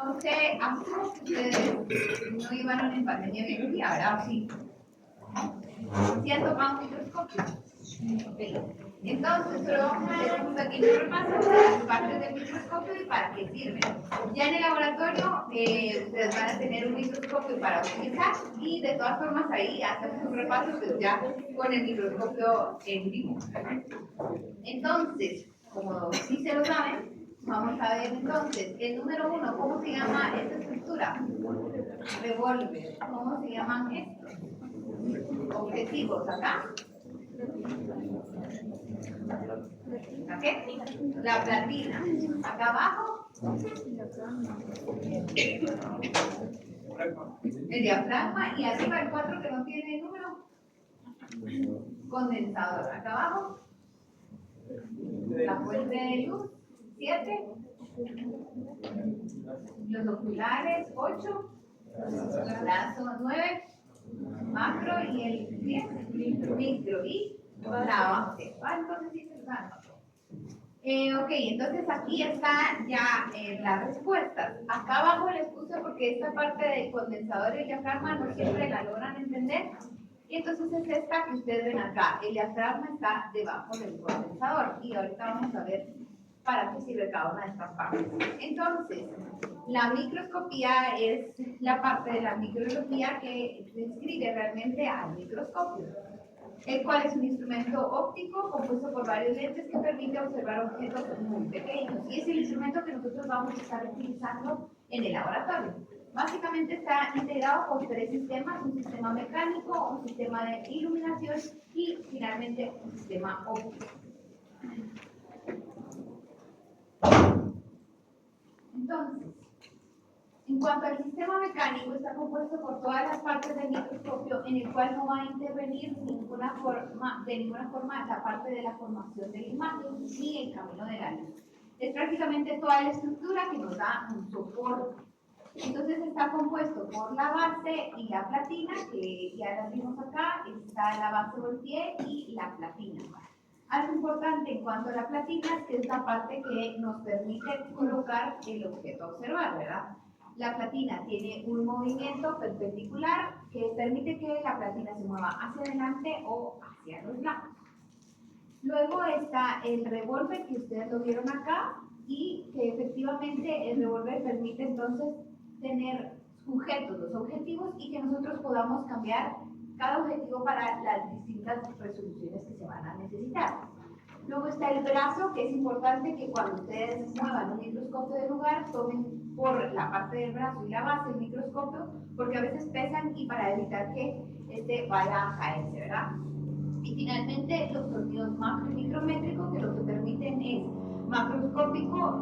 No sé, asumo que ustedes no llevaron en pandemia biología, ¿verdad? Sí. ¿Sí han tomado un microscopio? Ok. Entonces, solo vamos a hacer un pequeño repaso de las partes del microscopio y para qué sirven. Ya en el laboratorio, ustedes van a tener un microscopio para utilizar y de todas formas ahí hacemos un repaso pues, ya con el microscopio en vivo. Entonces, como sí se lo saben, vamos a ver entonces, el número 1, ¿cómo se llama esta estructura? Revólver. ¿Cómo se llaman estos? Objetivos, acá. ¿Qué? La platina. Acá abajo. El diafragma y arriba el 4 que no tiene número. Condensador. Acá abajo. La fuente de luz. 7. Los oculares. 8. Brazo 9. Macro y el 10. Micro y la base. Entonces sí se dan. Ok, entonces aquí están ya las respuestas. Acá abajo les puse porque esta parte del condensador y el diafragma no siempre la logran entender. Y entonces es esta que ustedes ven acá. El diafragma está debajo del condensador. Y ahorita vamos a ver para qué sirve cada una de estas partes. Entonces, la microscopía es la parte de la microscopía que describe realmente al microscopio, el cual es un instrumento óptico compuesto por varios lentes que permite observar objetos muy pequeños. Y es el instrumento que nosotros vamos a estar utilizando en el laboratorio. Básicamente está integrado con 3 sistemas, un sistema mecánico, un sistema de iluminación y finalmente un sistema óptico. Entonces, en cuanto al sistema mecánico, está compuesto por todas las partes del microscopio en el cual no va a intervenir de ninguna forma la parte de la formación de la imagen ni el camino de la luz. Es prácticamente toda la estructura que nos da un soporte. Entonces está compuesto por la base y la platina, que ya las vimos acá, está la base o el pie y la platina. Algo importante en cuanto a la platina es que es la parte que nos permite colocar el objeto a observar, ¿verdad? La platina tiene un movimiento perpendicular que permite que la platina se mueva hacia adelante o hacia los lados. Luego está el revólver que ustedes lo vieron acá y que efectivamente el revólver permite entonces tener sujetos los objetivos y que nosotros podamos cambiar cada objetivo para las distintas resoluciones que se van a necesitar. Luego está el brazo, que es importante que cuando ustedes muevan un microscopio de lugar, tomen por la parte del brazo y la base el microscopio, porque a veces pesan y para evitar que este vaya a caerse, ¿verdad? Y finalmente los tornillos macro y micrométricos, que lo que permiten es macroscópico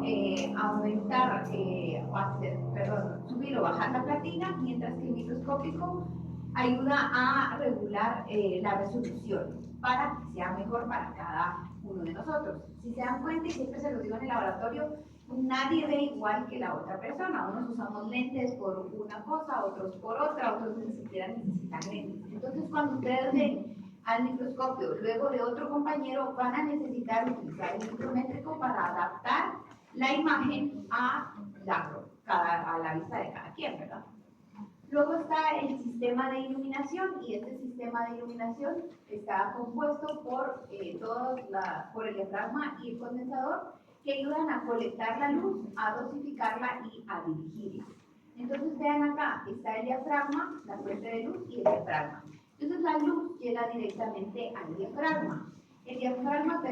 aumentar, subir o bajar la platina, mientras que el microscópico ayuda a regular la resolución para que sea mejor para cada uno de nosotros. Si se dan cuenta, y siempre se lo digo en el laboratorio, nadie ve igual que la otra persona. Unos usamos lentes por una cosa, otros por otra, otros ni siquiera necesitan lentes. Entonces, cuando ustedes ven al microscopio luego de otro compañero, van a necesitar utilizar el micrométrico para adaptar la imagen a la vista de cada quien, ¿verdad? Luego está el sistema de iluminación, y este sistema de iluminación está compuesto por el diafragma y el condensador, que ayudan a colectar la luz, a dosificarla y a dirigirla. Entonces vean acá, está el diafragma, la fuente de luz y el diafragma. Entonces la luz llega directamente al diafragma. El diafragma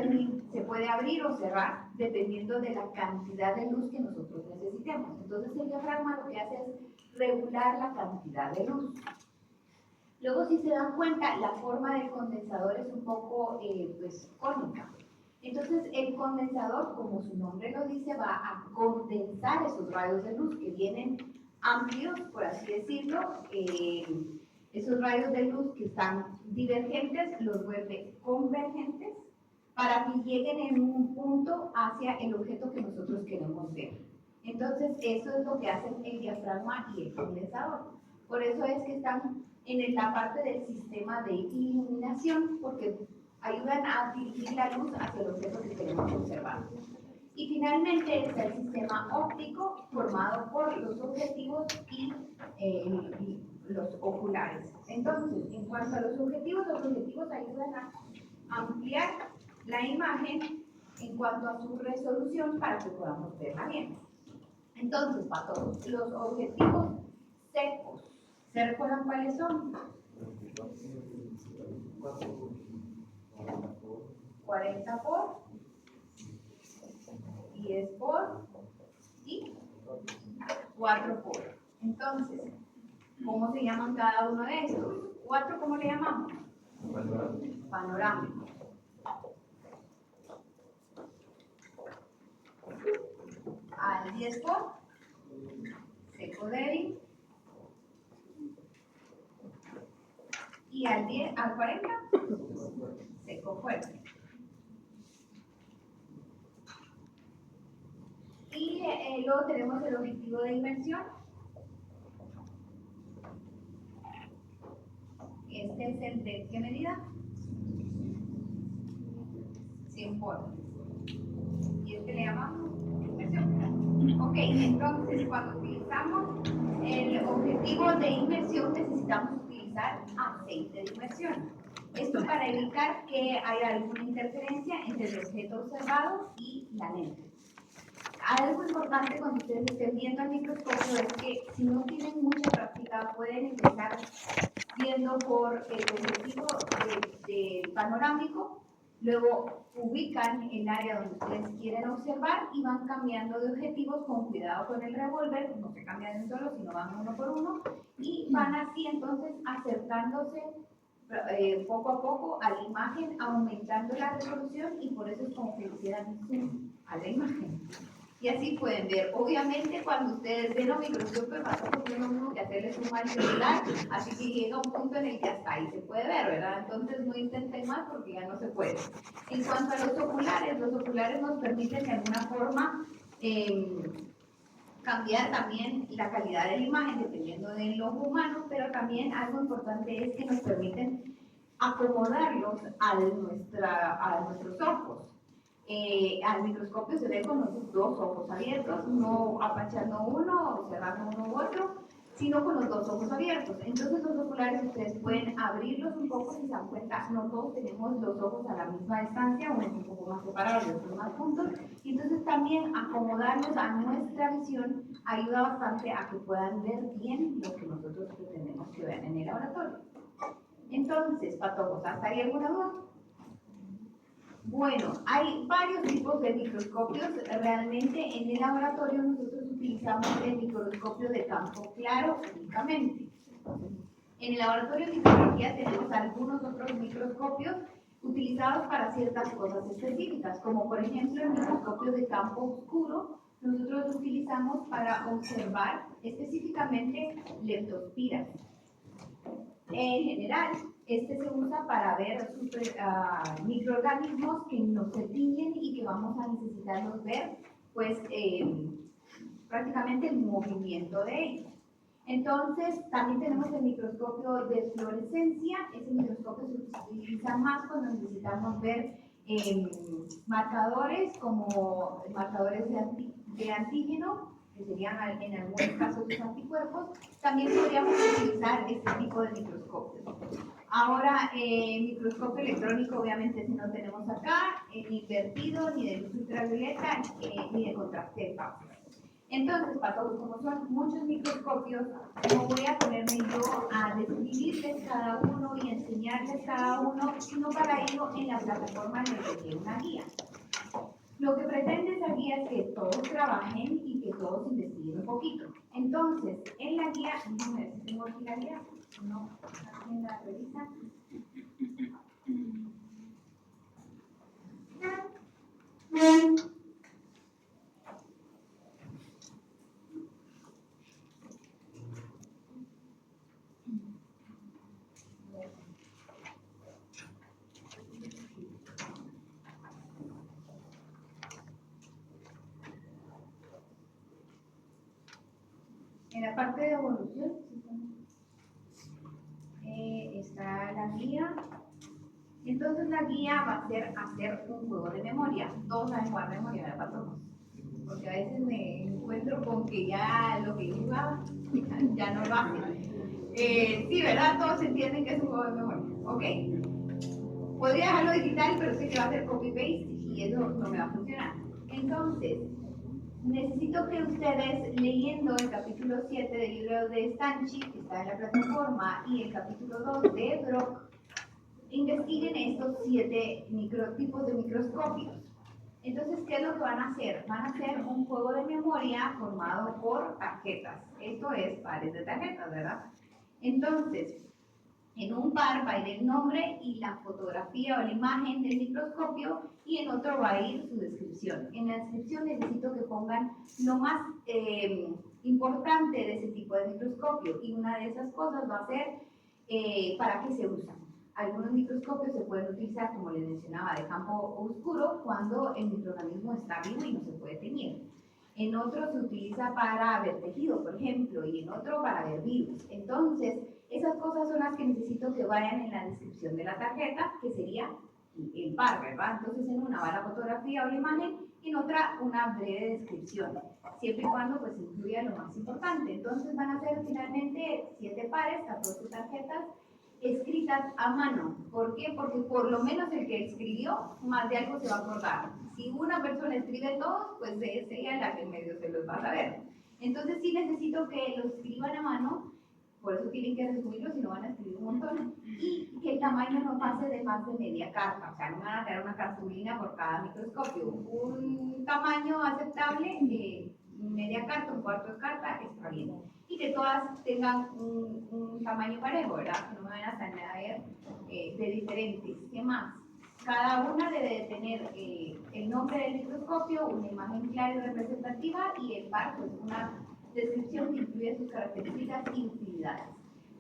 se puede abrir o cerrar dependiendo de la cantidad de luz que nosotros necesitemos. Entonces el diafragma lo que hace es regular la cantidad de luz. Luego, si se dan cuenta, la forma del condensador es un poco cónica. Entonces el condensador, como su nombre lo dice, va a condensar esos rayos de luz que vienen amplios, por así decirlo. Esos rayos de luz que están divergentes los vuelve convergentes para que lleguen en un punto hacia el objeto que nosotros queremos ver. Entonces, eso es lo que hacen el diafragma y el condensador. Por eso es que están en la parte del sistema de iluminación, porque ayudan a dirigir la luz hacia el objeto que queremos observar. Y finalmente está el sistema óptico formado por los objetivos y los oculares. Entonces, en cuanto a los objetivos ayudan a ampliar la imagen en cuanto a su resolución para que podamos verla bien. Entonces, para todos, los objetivos secos, ¿se recuerdan cuáles son? 40 por 10 por y 4 por. Entonces, ¿cómo se llaman cada uno de estos? 4, ¿cómo le llamamos? Panorámico. Al 10 por seco débil. Y al 40 seco fuerte. Y luego tenemos el objetivo de inmersión. Este es el de ¿qué medida? 100 por. Y este le llamamos inmersión. Ok, entonces cuando utilizamos el objetivo de inmersión necesitamos utilizar aceite de inmersión. Esto para evitar que haya alguna interferencia entre el objeto observado y la lente. Algo importante cuando ustedes estén viendo el microscopio es que si no tienen mucha práctica pueden empezar viendo por el objetivo del panorámico, luego ubican el área donde ustedes quieren observar y van cambiando de objetivos con cuidado con el revólver, no se cambian de un solo, sino van uno por uno, y van así entonces acercándose poco a poco a la imagen, aumentando la resolución y por eso es como que hicieran zoom a la imagen. Y así pueden ver. Obviamente, cuando ustedes ven un microscopio, va a ser uno que hacerle suma al celular, así que llega un punto en el que hasta ahí se puede ver, ¿verdad? Entonces, no intenten más porque ya no se puede. En cuanto a los oculares nos permiten de alguna forma cambiar también la calidad de la imagen dependiendo del ojo humano, pero también algo importante es que nos permiten acomodarlos a nuestros ojos. Al microscopio se ve con los dos ojos abiertos, no apachando uno o cerrando uno u otro, sino con los dos ojos abiertos. Entonces los oculares ustedes pueden abrirlos un poco, si se dan cuenta, no todos tenemos los ojos a la misma distancia, unos un poco más separados y otros más juntos, y entonces también acomodarlos a nuestra visión ayuda bastante a que puedan ver bien lo que nosotros pretendemos que vean en el laboratorio. Entonces, patojos, ¿hasta ahí alguna duda? Bueno, hay varios tipos de microscopios. Realmente en el laboratorio nosotros utilizamos el microscopio de campo claro únicamente. En el laboratorio de microbiología tenemos algunos otros microscopios utilizados para ciertas cosas específicas, como por ejemplo el microscopio de campo oscuro. Nosotros lo utilizamos para observar específicamente leptospiras. En general, este se usa para ver microorganismos que nos se tiñen y que vamos a necesitarlos ver, pues prácticamente el movimiento de ellos. Entonces, también tenemos el microscopio de fluorescencia. Ese microscopio se utiliza más cuando necesitamos ver marcadores como marcadores de antígeno, que serían en algunos casos los anticuerpos. También podríamos utilizar este tipo de microscopio. Ahora, microscopio electrónico, obviamente, ese no tenemos acá, ni invertido, ni de luz ultravioleta, ni de contraste de pausa. Entonces, para todos, como son muchos microscopios, no voy a ponerme yo a describirles cada uno y enseñarles cada uno, sino para ello en la plataforma les dejé una guía. Lo que pretende esa guía es que todos trabajen y que todos investiguen un poquito. Entonces, en la guía, déjenme ver si tengo aquí la guía, no, ¿alguien la revisa? En la parte de evolución está la guía. Entonces la guía va a ser hacer un juego de memoria. Todos saben jugar memoria, ¿verdad, todos? porque a veces me encuentro con que ya lo que iba ya no lo hacen. Sí, ¿verdad? Todos entienden que es un juego de memoria. Ok. Podría dejarlo digital, pero sé que va a ser copy-paste y eso no me va a funcionar. Entonces, necesito que ustedes, leyendo el capítulo 7 del libro de Stanchi, que está en la plataforma, y el capítulo 2 de Brock, investiguen estos 7 tipos de microscopios. Entonces, ¿qué es lo que van a hacer? Van a hacer un juego de memoria formado por tarjetas. Esto es pares de tarjetas, ¿verdad? Entonces, en un par va a ir el nombre y la fotografía o la imagen del microscopio y en otro va a ir su descripción. En la descripción necesito que pongan lo más importante de ese tipo de microscopio y una de esas cosas va a ser para qué se usan. Algunos microscopios se pueden utilizar, como les mencionaba, de campo oscuro cuando el microorganismo está vivo y no se puede teñir. En otro se utiliza para ver tejido, por ejemplo, y en otro para ver virus. Entonces, esas cosas son las que necesito que vayan en la descripción de la tarjeta, que sería el par, ¿verdad? Entonces, en una va la fotografía o la imagen, y en otra una breve descripción, siempre y cuando pues incluya lo más importante. Entonces, van a ser finalmente 7 pares, 14 tarjetas, escritas a mano. ¿Por qué? Porque por lo menos el que escribió, más de algo se va a acordar. Si una persona escribe todos, pues es ella la que medio se los va a saber. Entonces sí necesito que lo escriban a mano, por eso tienen que resumirlo, si no van a escribir un montón, y que el tamaño no pase de más de media carta, o sea, no van a tener una cartulina por cada microscopio. Un tamaño aceptable, media carta, un cuarto de carta, está bien. Y que todas tengan un tamaño parejo, ¿verdad? Que no me van a tener de diferentes. ¿Qué más? Cada una debe de tener el nombre del microscopio, una imagen clara y representativa y el par, pues una descripción que incluye sus características y utilidades.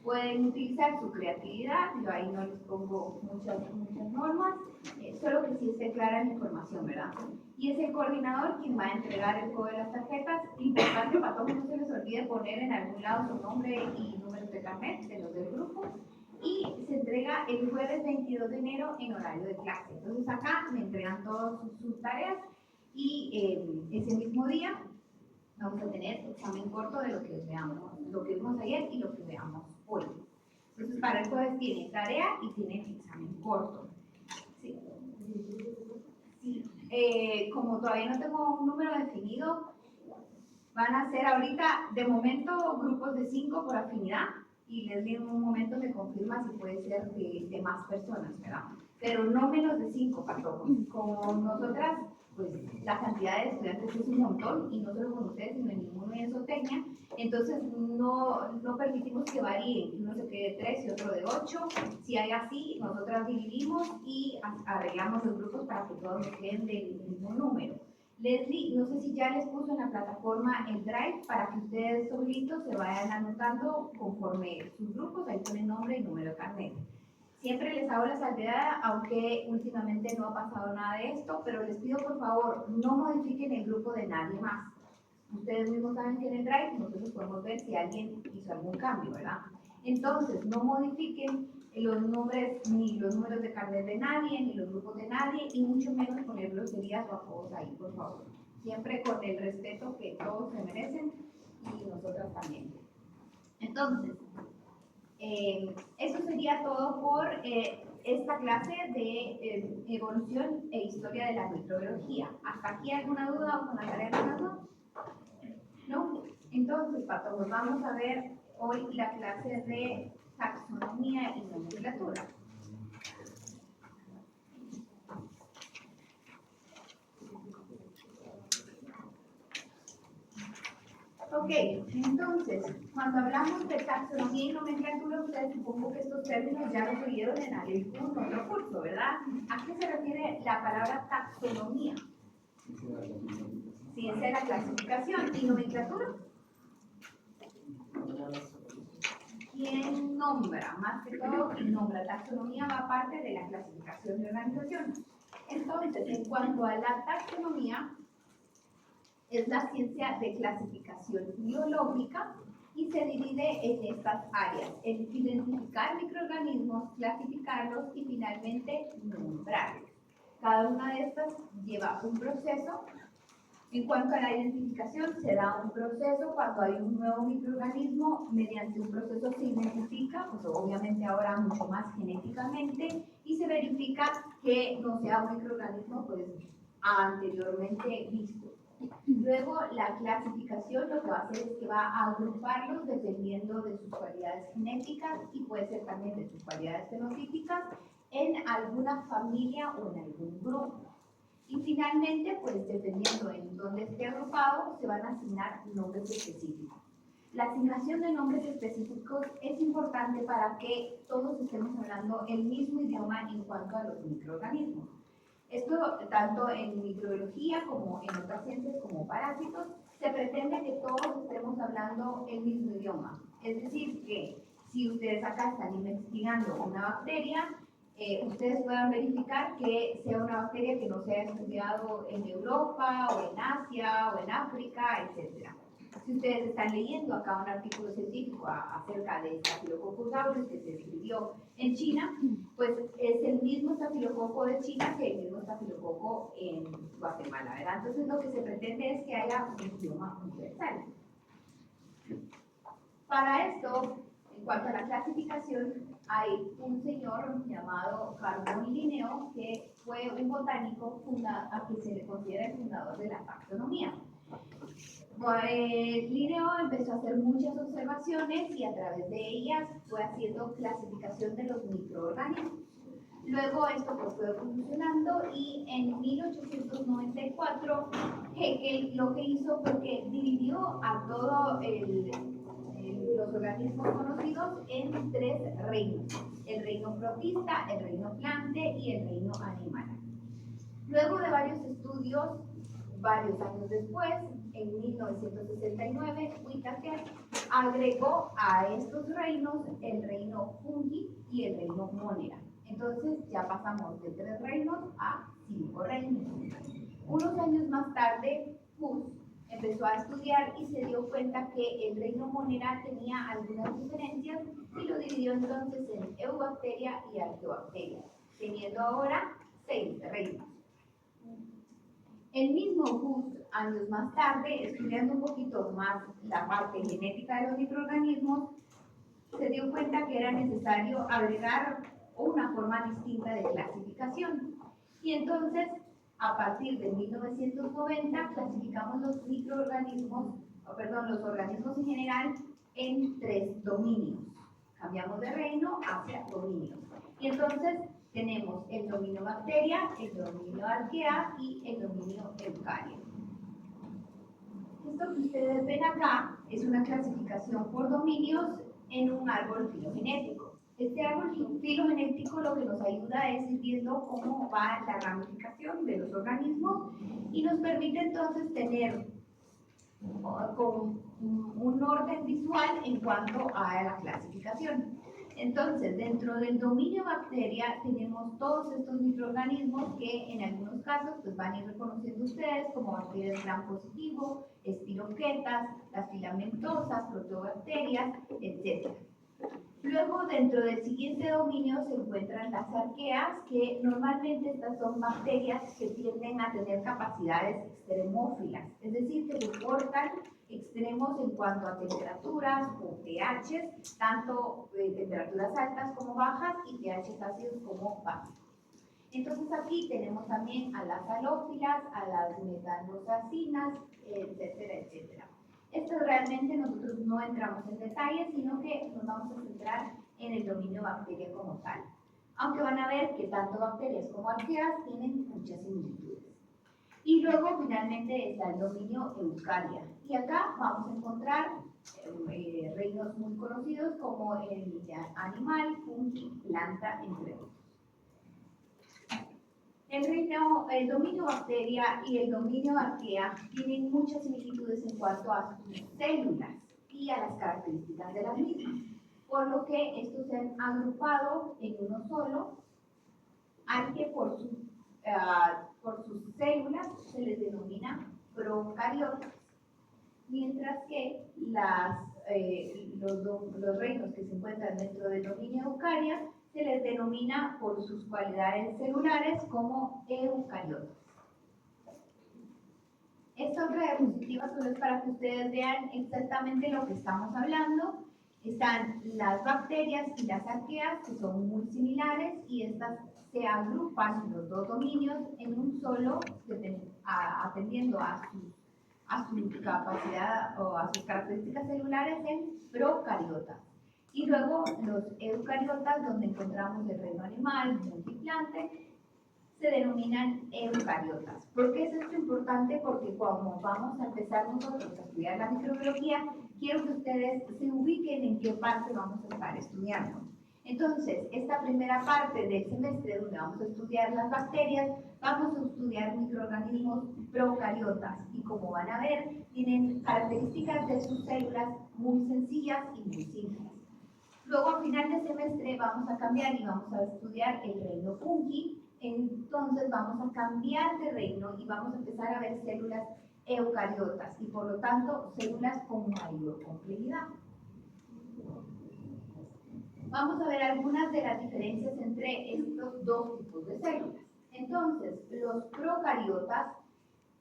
Pueden utilizar su creatividad, yo ahí no les pongo muchas normas, solo que sí esté clara la información, ¿verdad? Y es el coordinador quien va a entregar el juego de las tarjetas. Importante para todos, no se les olvide poner en algún lado su nombre y números de carnet de los del grupo. Y se entrega el jueves 22 de enero en horario de clase. Entonces acá me entregan todas sus tareas y ese mismo día vamos a tener examen corto de lo que veamos, lo que vimos ayer y lo que veamos hoy. Entonces para el jueves tienen tarea y tienen examen corto. ¿Sí? Sí. Como todavía no tengo un número definido, van a ser ahorita de momento grupos de 5 por afinidad. Y Leslie en un momento me confirma si puede ser de más personas, ¿verdad? Pero no menos de 5 patojos. Con nosotras, pues la cantidad de estudiantes es un montón, y no solo con ustedes, sino en ninguno en Zootecnia. Entonces no permitimos que varíen, que uno se quede de 3 y otro de 8. Si hay así, nosotras dividimos y arreglamos los grupos para que todos queden del mismo número. Leslie, no sé si ya les puso en la plataforma el Drive para que ustedes solitos se vayan anotando conforme sus grupos, ahí ponen nombre y número de carnet. Siempre les hago la salvedad, aunque últimamente no ha pasado nada de esto, pero les pido por favor, no modifiquen el grupo de nadie más. Ustedes mismos saben que en el Drive nosotros podemos ver si alguien hizo algún cambio, ¿verdad? Entonces, no modifiquen los nombres, ni los números de carnet de nadie, ni los grupos de nadie, y mucho menos poner groserías o apodos ahí, por favor. Siempre con el respeto que todos se merecen y nosotras también. Entonces, eso sería todo por esta clase de evolución e historia de la microbiología. ¿Hasta aquí alguna duda o con la tarea alguna duda? ¿No? Entonces, patojos, vamos a ver hoy la clase de taxonomía y nomenclatura. Ok, entonces, cuando hablamos de taxonomía y nomenclatura, ustedes supongo que estos términos ya los oyeron en algún otro curso, ¿verdad? ¿A qué se refiere la palabra taxonomía? Ciencia de la clasificación. ¿Y nomenclatura? ¿Quién nombra? Más que todo, quien nombra. Taxonomía va parte de la clasificación de organizaciones. Entonces, en cuanto a la taxonomía, es la ciencia de clasificación biológica y se divide en estas áreas: en identificar microorganismos, clasificarlos y finalmente nombrarlos. Cada una de estas lleva un proceso En cuanto a la identificación, se da un proceso cuando hay un nuevo microorganismo, mediante un proceso se identifica, pues obviamente ahora mucho más genéticamente, y se verifica que no sea un microorganismo pues anteriormente visto. Luego, la clasificación lo que va a hacer es que va a agruparlos dependiendo de sus cualidades genéticas y puede ser también de sus cualidades fenotípicas en alguna familia o en algún grupo. Y finalmente, pues dependiendo en dónde esté agrupado, se van a asignar nombres específicos. La asignación de nombres específicos es importante para que todos estemos hablando el mismo idioma en cuanto a los microorganismos. Esto, tanto en microbiología como en otras ciencias como parásitos, se pretende que todos estemos hablando el mismo idioma. Es decir, que si ustedes acá están investigando una bacteria, ustedes puedan verificar que sea una bacteria que no se haya estudiado en Europa o en Asia o en África, etc. Si ustedes están leyendo acá un artículo científico acerca de Staphylococcus aureus que se escribió en China, pues es el mismo estafilococo de China que el mismo estafilococo en Guatemala, ¿verdad? Entonces lo que se pretende es que haya un idioma universal. Para esto, en cuanto a la clasificación, hay un señor llamado Carbon Linneo que fue un botánico a que se le considera el fundador de la taxonomía. Linneo empezó a hacer muchas observaciones y a través de ellas fue haciendo clasificación de los microorganismos. Luego esto pues fue evolucionando y en 1894 Haeckel lo que hizo fue que dividió a todos los organismos conocidos en 3 reinos: el reino protista, el reino plante y el reino animal. Luego de varios estudios, varios años después, en 1969, Whittaker agregó a estos reinos el reino fungi y el reino monera. Entonces ya pasamos de 3 reinos a 5 reinos. Unos años más tarde, Huss empezó a estudiar y se dio cuenta que el reino monera tenía algunas diferencias y lo dividió entonces en eubacteria y arqueobacteria, teniendo ahora 6 reinos. El mismo Huss, años más tarde, estudiando un poquito más la parte genética de los microorganismos, se dio cuenta que era necesario agregar una forma distinta de clasificación. Y entonces, a partir de 1990, clasificamos los microorganismos, los organismos en general, en 3 dominios. Cambiamos de reino hacia dominio. Y entonces tenemos el dominio bacteria, el dominio arquea y el dominio eucaria. Esto que ustedes ven acá es una clasificación por dominios en un árbol filogenético. Este árbol filogenético lo que nos ayuda es ir viendo cómo va la ramificación de los organismos y nos permite entonces tener con un orden visual en cuanto a la clasificación. Entonces, dentro del dominio bacteria tenemos todos estos microorganismos que en algunos casos pues, van a ir reconociendo ustedes como bacterias gram positivo, espiroquetas, las filamentosas, protobacterias, etc. Luego, dentro del siguiente dominio se encuentran las arqueas, que normalmente estas son bacterias que tienden a tener capacidades extremófilas, es decir, que soportan extremos en cuanto a temperaturas o pHs, tanto temperaturas altas como bajas y pHs ácidos como básicos. Entonces aquí tenemos también a las halófilas, a las metanosacinas, etcétera, etcétera. Esto realmente nosotros no entramos en detalle, sino que nos vamos a centrar en el dominio bacteria como tal. Aunque van a ver que tanto bacterias como arqueas tienen muchas similitudes. Y luego finalmente está el dominio eucaria. Y acá vamos a encontrar reinos muy conocidos como el animal, fungi, planta, entre otros. El dominio bacteria y el dominio arquea tienen muchas similitudes en cuanto a sus células y a las características de las mismas, por lo que estos se han agrupado en uno solo, al que por sus células se les denomina procariotas, mientras que los reinos que se encuentran dentro del dominio eucaria se les denomina por sus cualidades celulares como eucariotas. Estas diapositivas solo es para que ustedes vean exactamente lo que estamos hablando. Están las bacterias y las arqueas, que son muy similares, y estas se agrupan los dos dominios en un solo, atendiendo a su capacidad o a sus características celulares en procariotas. Y luego los eucariotas, donde encontramos el reino animal, multiplante, se denominan eucariotas. ¿Por qué es esto importante? Porque cuando vamos a empezar nosotros a estudiar la microbiología, quiero que ustedes se ubiquen en qué parte vamos a estar estudiando. Entonces, esta primera parte del semestre, donde vamos a estudiar las bacterias, vamos a estudiar microorganismos procariotas, y como van a ver, tienen características de sus células muy sencillas y muy simples. Luego, a final de semestre, vamos a cambiar y vamos a estudiar el reino fungi. Entonces vamos a cambiar de reino y vamos a empezar a ver células eucariotas, y por lo tanto células con mayor complejidad. Vamos a ver algunas de las diferencias entre estos dos tipos de células. Entonces, los procariotas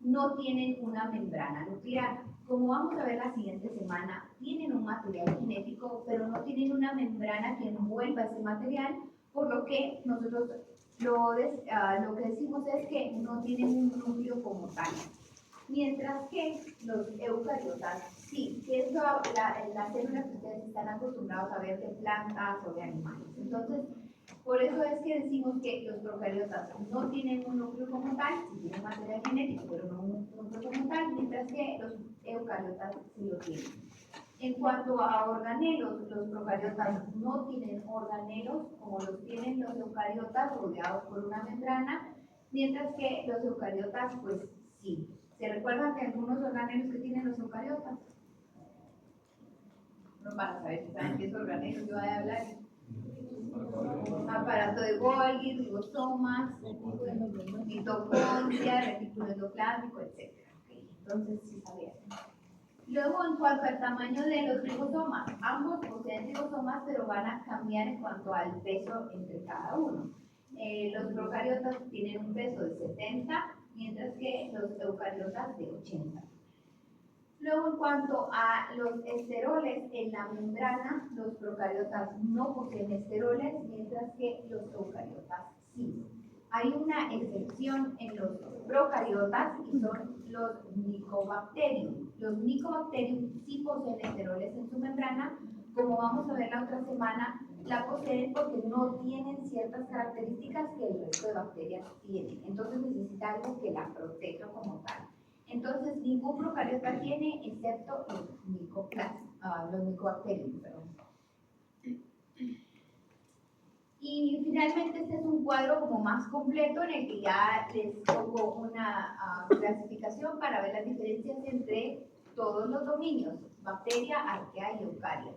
no tienen una membrana nuclear. Como vamos a ver la siguiente semana, tienen un material genético, pero no tienen una membrana que envuelva ese material, por lo que nosotros lo que decimos es que no tienen un núcleo como tal. Mientras que los eucariotas sí, que es las células que ustedes están acostumbrados a ver de plantas o de animales. Entonces, por eso es que decimos que los procariotas no tienen un núcleo como tal, sí tienen material genético, pero no un núcleo como tal, mientras que los eucariotas sí lo tienen. En cuanto a organelos, los procariotas no tienen organelos como los tienen los eucariotas, rodeados por una membrana, mientras que los eucariotas, pues sí. ¿Se recuerdan que algunos organelos que tienen los eucariotas? No, para saber si saben qué es organelo, yo voy a hablar. Aparato de Golgi, ribosomas, mitocondria, retículo endoplasmático, etc. ¿Okay? Entonces, sí sabían. Luego, en cuanto al tamaño de los ribosomas, ambos poseen ribosomas, pero van a cambiar en cuanto al peso entre cada uno. Los procariotas tienen un peso de 70, mientras que los eucariotas de 80. Luego, en cuanto a los esteroles en la membrana, los procariotas no poseen esteroles, mientras que los eucariotas sí. Hay una excepción en los procariotas y son los Mycobacterium. Los Mycobacterium sí poseen esteroles en su membrana, como vamos a ver la otra semana, la poseen porque no tienen ciertas características que el resto de bacterias tienen. Entonces necesita algo que la proteja como tal. Entonces, ningún procariota tiene, excepto los Mycobacterium. Y finalmente, este es un cuadro como más completo en el que ya les pongo una clasificación para ver las diferencias entre todos los dominios, bacteria, arquea y eucaria.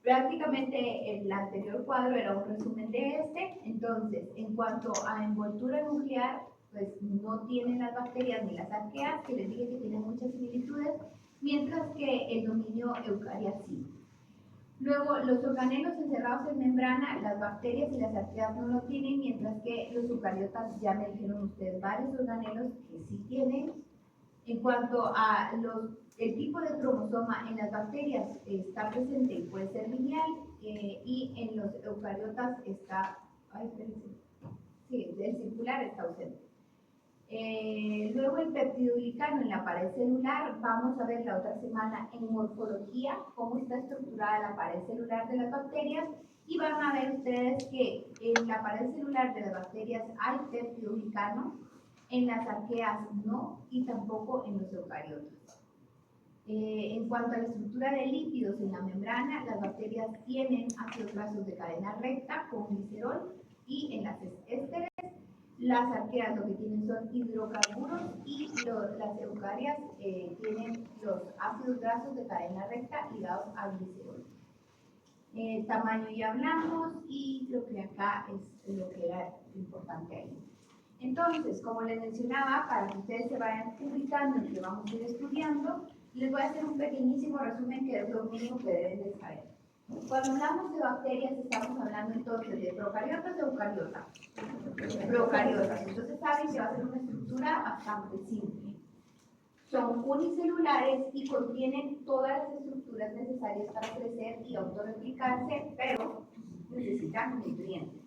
Prácticamente el anterior cuadro era un resumen de este. Entonces, en cuanto a envoltura nuclear, pues no tienen las bacterias ni las arqueas, que les dije que tienen muchas similitudes, mientras que el dominio eucaria sí. Luego, los organelos encerrados en membrana, las bacterias y las arqueas no lo tienen, mientras que los eucariotas, ya me dijeron ustedes, varios organelos que sí tienen. En cuanto a el tipo de cromosoma en las bacterias, está presente y puede ser lineal, y en los eucariotas está, el circular está ausente. Luego el peptidoglicano en la pared celular, vamos a ver la otra semana en morfología cómo está estructurada la pared celular de las bacterias, y van a ver ustedes que en la pared celular de las bacterias hay peptidoglicano, en las arqueas no, y tampoco en los eucariotas. En cuanto a la estructura de lípidos en la membrana, las bacterias tienen ácidos grasos de cadena recta con glicerol, y en las ésteres, las arqueas lo que tienen son hidrocarburos, y las eucarias tienen los ácidos grasos de cadena recta ligados a glicerol. Tamaño ya hablamos, y creo que acá es lo que era importante ahí. Entonces, como les mencionaba, para que ustedes se vayan ubicando en que vamos a ir estudiando, les voy a hacer un pequeñísimo resumen que es lo mínimo que deben de saber. Cuando hablamos de bacterias, estamos hablando entonces de procariotas o eucariotas. Procariotas. Entonces saben que va a ser una estructura bastante simple. Son unicelulares y contienen todas las estructuras necesarias para crecer y autorreplicarse, pero necesitan nutrientes.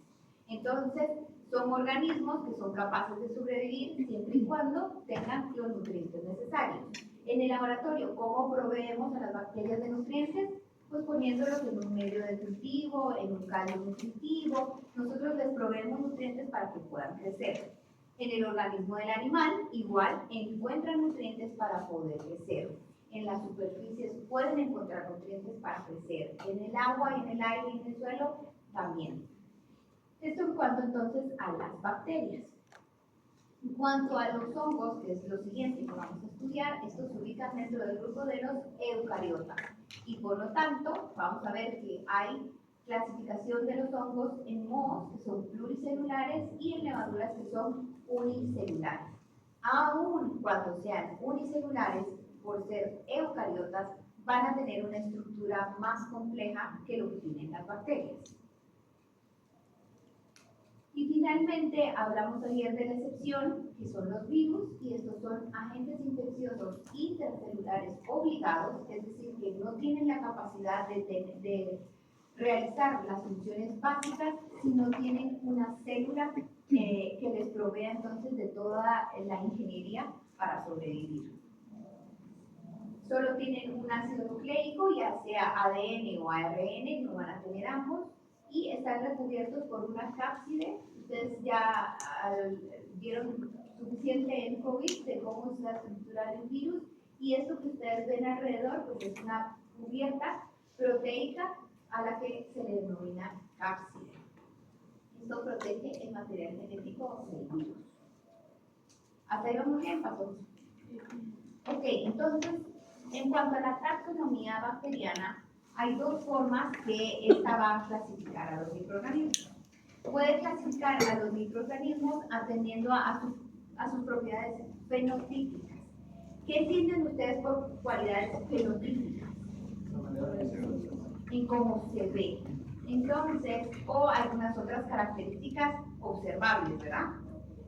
Entonces, son organismos que son capaces de sobrevivir siempre y cuando tengan los nutrientes necesarios. En el laboratorio, ¿cómo proveemos a las bacterias de nutrientes? Pues poniéndolos en un medio de cultivo, en un caldo nutritivo. Nosotros les proveemos nutrientes para que puedan crecer. En el organismo del animal, igual, encuentran nutrientes para poder crecer. En las superficies pueden encontrar nutrientes para crecer. En el agua, en el aire y en el suelo, también. Esto en cuanto entonces a las bacterias. En cuanto a los hongos, que es lo siguiente que vamos a estudiar, estos se ubican dentro del grupo de los eucariotas. Y por lo tanto, vamos a ver que hay clasificación de los hongos en mohos, que son pluricelulares, y en levaduras, que son unicelulares. Aún cuando sean unicelulares, por ser eucariotas, van a tener una estructura más compleja que lo que tienen las bacterias. Y finalmente, hablamos ayer de la excepción, que son los virus, y estos son agentes infecciosos intercelulares obligados, es decir, que no tienen la capacidad de realizar las funciones básicas si no tienen una célula que les provea entonces de toda la ingeniería para sobrevivir. Solo tienen un ácido nucleico, ya sea ADN o ARN, no van a tener ambos, y están recubiertos por una cápside. Ustedes ya vieron suficiente en COVID de cómo es la estructura del virus, y esto que ustedes ven alrededor pues es una cubierta proteica a la que se le denomina cápside. Esto protege el material genético del virus. ¿Hasta ahí vamos bien, Paco? Ok, entonces, en cuanto a la taxonomía bacteriana, hay dos formas que esta va a clasificar a los microorganismos. Puede clasificar a los microorganismos atendiendo a sus propiedades fenotípicas. ¿Qué entienden ustedes por cualidades fenotípicas? En cómo se ve. Entonces, o algunas otras características observables, ¿verdad?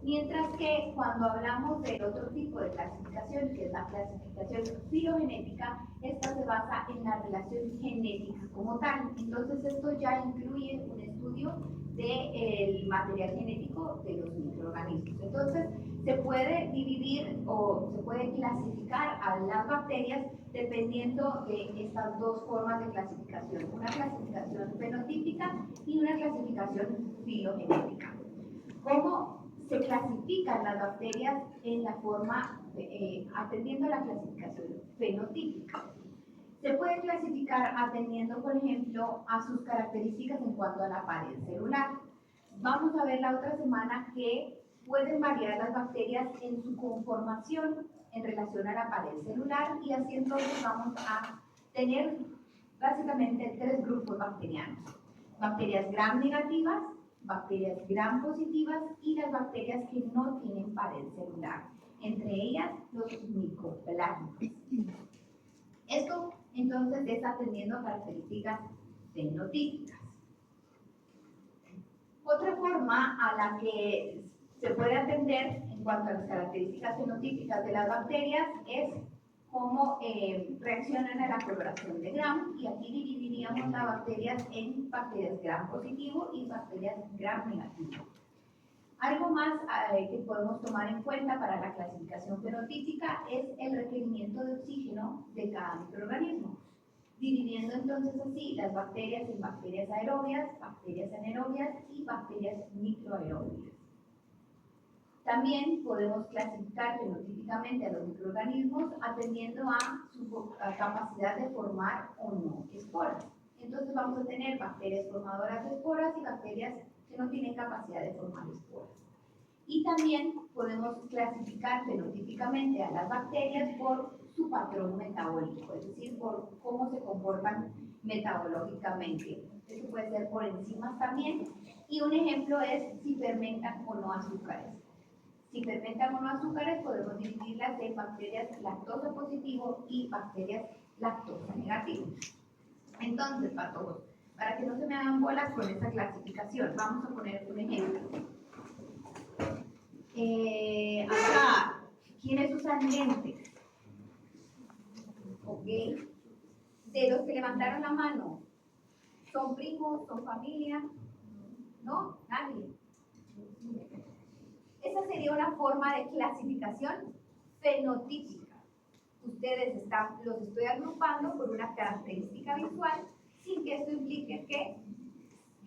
Mientras que cuando hablamos del otro tipo de clasificación, que es la clasificación filogenética, esta se basa en la relación genética como tal. Entonces esto ya incluye un estudio del material genético de los microorganismos. Entonces se puede dividir o se puede clasificar a las bacterias dependiendo de estas dos formas de clasificación. Una clasificación fenotípica y una clasificación filogenética. ¿Cómo se clasifican las bacterias en la forma, atendiendo a la clasificación fenotípica? Se puede clasificar atendiendo, por ejemplo, a sus características en cuanto a la pared celular. Vamos a ver la otra semana que pueden variar las bacterias en su conformación en relación a la pared celular, y así entonces vamos a tener básicamente tres grupos bacterianos: bacterias gram negativas, bacterias gram positivas y las bacterias que no tienen pared celular, entre ellas los micoplásmicos. Esto entonces es atendiendo a características fenotípicas. Otra forma a la que se puede atender en cuanto a las características fenotípicas de las bacterias es cómo reaccionan a la coloración de Gram, y aquí dividiríamos las bacterias en bacterias Gram positivo y bacterias Gram negativo. Algo más que podemos tomar en cuenta para la clasificación fenotípica es el requerimiento de oxígeno de cada microorganismo, dividiendo entonces así las bacterias en bacterias aerobias, bacterias anaerobias y bacterias microaerobias. También podemos clasificar fenotípicamente a los microorganismos atendiendo a su capacidad de formar o no esporas. Entonces vamos a tener bacterias formadoras de esporas y bacterias que no tienen capacidad de formar esporas. Y también podemos clasificar fenotípicamente a las bacterias por su patrón metabólico, es decir, por cómo se comportan metabológicamente. Eso puede ser por enzimas también, y un ejemplo es si fermentan o no azúcares. Si fermentan o no azúcares, podemos dividirlas en bacterias lactosa positivo y bacterias lactosa negativo. Entonces, patojos, para que no se me hagan bolas con esta clasificación, vamos a poner un ejemplo. Acá, ¿quiénes usan lentes? Ok. De los que levantaron la mano, ¿son primos, son familia? ¿No? Nadie. Esa sería una forma de clasificación fenotípica. Ustedes los estoy agrupando por una característica visual sin que esto implique que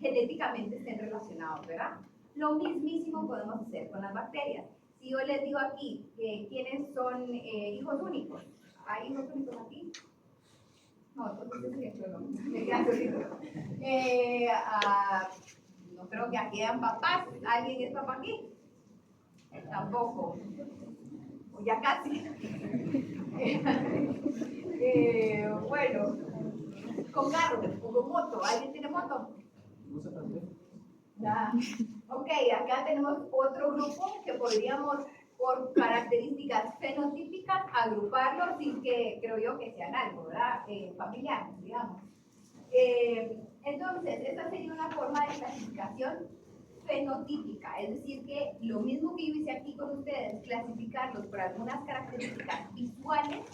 genéticamente estén relacionados, ¿verdad? Lo mismísimo podemos hacer con las bacterias. Si yo les digo aquí quiénes son hijos únicos, ¿hay hijos únicos aquí? No, entonces es ejemplo no. No creo que aquí hayan papás. ¿Alguien es papá aquí? Tampoco. O ya casi. Bueno, con carro o con moto. ¿Alguien tiene moto? Ya. Ok, acá tenemos otro grupo que podríamos, por características fenotípicas, agruparlos sin que, creo yo, que sean algo, ¿verdad? Familiares, digamos. Entonces, esta sería una forma de clasificación fenotípica, es decir, que lo mismo que yo hice aquí con ustedes, clasificarlos por algunas características visuales,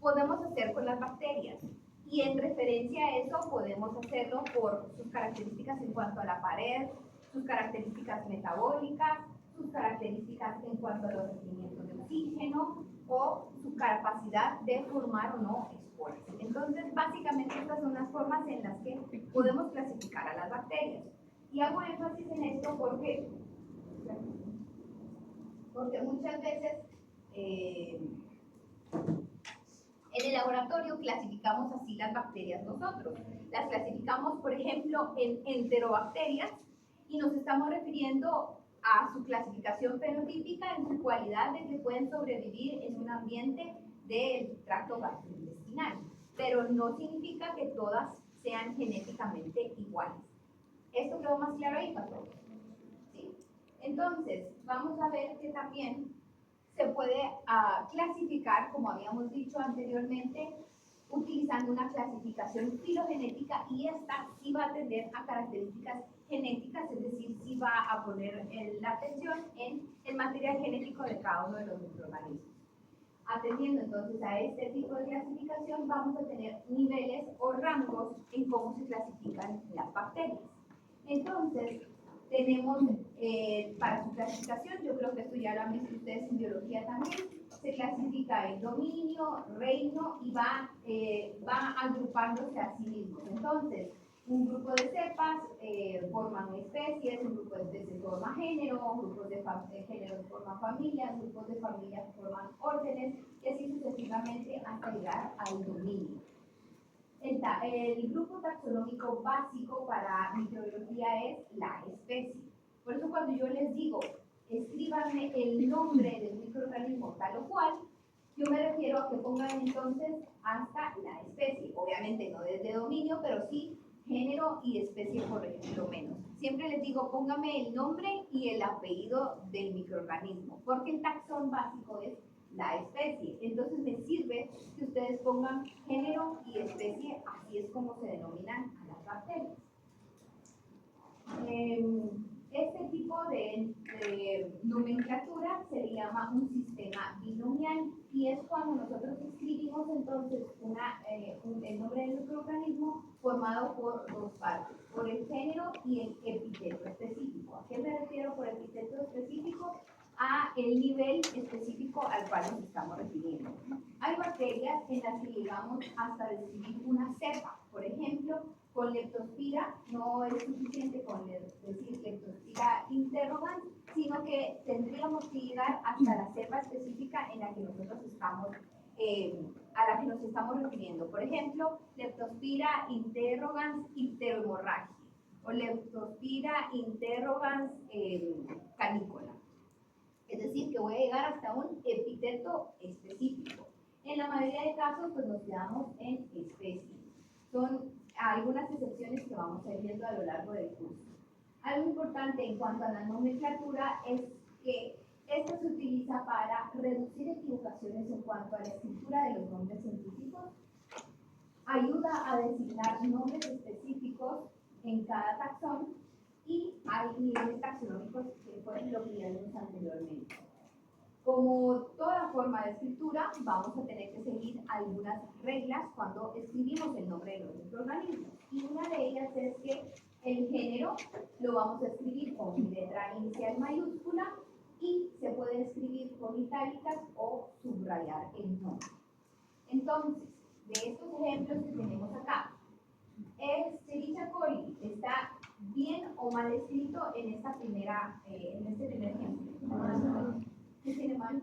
podemos hacer con las bacterias. Y en referencia a eso podemos hacerlo por sus características en cuanto a la pared, sus características metabólicas, sus características en cuanto a los requerimientos de oxígeno o su capacidad de formar o no esporas. Entonces, básicamente estas son las formas en las que podemos clasificar a las bacterias. Y hago énfasis en esto porque muchas veces en el laboratorio clasificamos así las bacterias nosotros. Las clasificamos, por ejemplo, en enterobacterias y nos estamos refiriendo a su clasificación fenotípica en su cualidad de que pueden sobrevivir en un ambiente del tracto gastrointestinal. Pero no significa que todas sean genéticamente iguales. ¿Esto quedó más claro ahí para todos? ¿Sí? Entonces, vamos a ver que también se puede clasificar, como habíamos dicho anteriormente, utilizando una clasificación filogenética, y esta sí va a atender a características genéticas, es decir, sí va a poner la atención en el material genético de cada uno de los microorganismos. Atendiendo entonces a este tipo de clasificación, vamos a tener niveles o rangos en cómo se clasifican las bacterias. Entonces, tenemos para su clasificación, yo creo que esto ya lo han visto ustedes en biología también, se clasifica en dominio, reino y va agrupándose a sí mismos. Entonces, un grupo de cepas forman especies, un grupo de especies forma género, grupos de géneros forman familias, grupos de familias forman órdenes y así sucesivamente hasta llegar al dominio. El grupo taxonómico básico para microbiología es la especie. Por eso cuando yo les digo, escríbanme el nombre del microorganismo tal o cual, yo me refiero a que pongan entonces hasta la especie. Obviamente no desde dominio, pero sí género y especie por lo menos. Siempre les digo, póngame el nombre y el apellido del microorganismo, porque el taxón básico es la especie. Entonces me sirve que ustedes pongan género y especie, así es como se denominan a las bacterias. Este tipo de nomenclatura se le llama un sistema binomial, y es cuando nosotros escribimos entonces el nombre del microorganismo formado por dos partes, por el género y el epíteto específico. ¿A qué me refiero por epíteto específico? A el nivel específico al cual nos estamos refiriendo. Hay bacterias en las que llegamos hasta describir una cepa. Por ejemplo, con Leptospira no es suficiente con decir Leptospira interrogans, sino que tendríamos que llegar hasta la cepa específica en la que nosotros estamos, a la que nos estamos refiriendo. Por ejemplo, Leptospira interrogans icterohemorragia o Leptospira interrogans canícola. Es decir, que voy a llegar hasta un epíteto específico. En la mayoría de casos, pues nos quedamos en especie. Son algunas excepciones que vamos a ir viendo a lo largo del curso. Algo importante en cuanto a la nomenclatura es que esto se utiliza para reducir equivocaciones en cuanto a la escritura de los nombres científicos, ayuda a designar nombres específicos en cada taxón, y hay niveles taxonómicos que fueron lo que ya vimos anteriormente. Como toda forma de escritura, vamos a tener que seguir algunas reglas cuando escribimos el nombre de los microorganismos. Y una de ellas es que el género lo vamos a escribir con letra inicial mayúscula y se puede escribir con itálicas o subrayar el nombre. Entonces, de estos ejemplos que tenemos acá, Escherichia coli está bien o mal escrito en este primer ejemplo. ¿Qué tiene mal?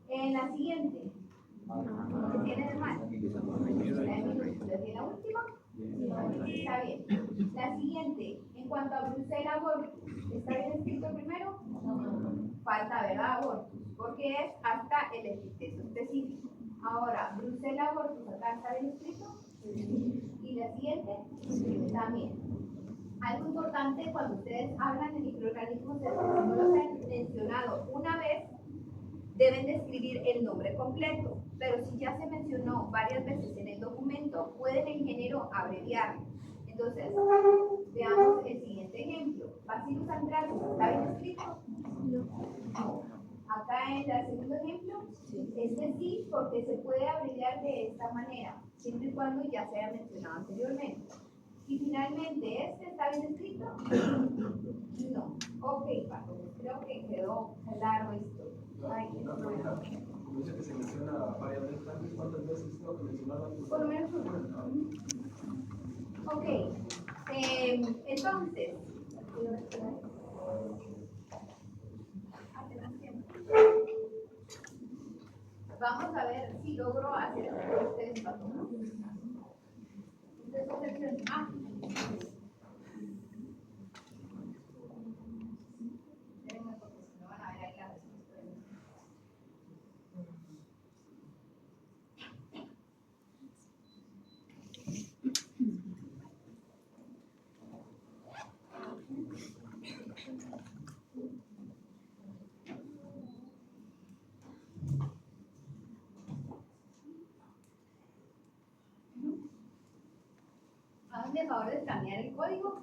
En la siguiente, ¿qué tiene de mal? ¿Y la última? Está bien. La siguiente, en cuanto a Brucella abortus, ¿está bien escrito primero? Falta, ¿verdad? Abortus, porque es hasta el epíteto específico. Ahora, Brucella abortus, ¿acá está bien escrito? Y la siguiente, también. Algo importante cuando ustedes hablan de microorganismos es que si no los han mencionado una vez, deben de escribir el nombre completo, pero si ya se mencionó varias veces en el documento, pueden en género abreviarlo. Entonces, veamos el siguiente ejemplo. Bacillus anthracis, ¿está bien escrito? No. Acá en el segundo ejemplo, este sí, porque se puede abreviar de esta manera, siempre y cuando ya se haya mencionado anteriormente. Y finalmente, ¿este está bien escrito? No. Ok, Paco, creo que quedó claro esto. Una pregunta, como dice que se menciona varias veces, ¿cuántas veces tengo que mencionarla? Por lo menos una. Ok, entonces, vamos a ver si logro hacer este paso. Entonces, déjenme porque si no van a ver ahí la respuesta. Háganme el favor de escanear el código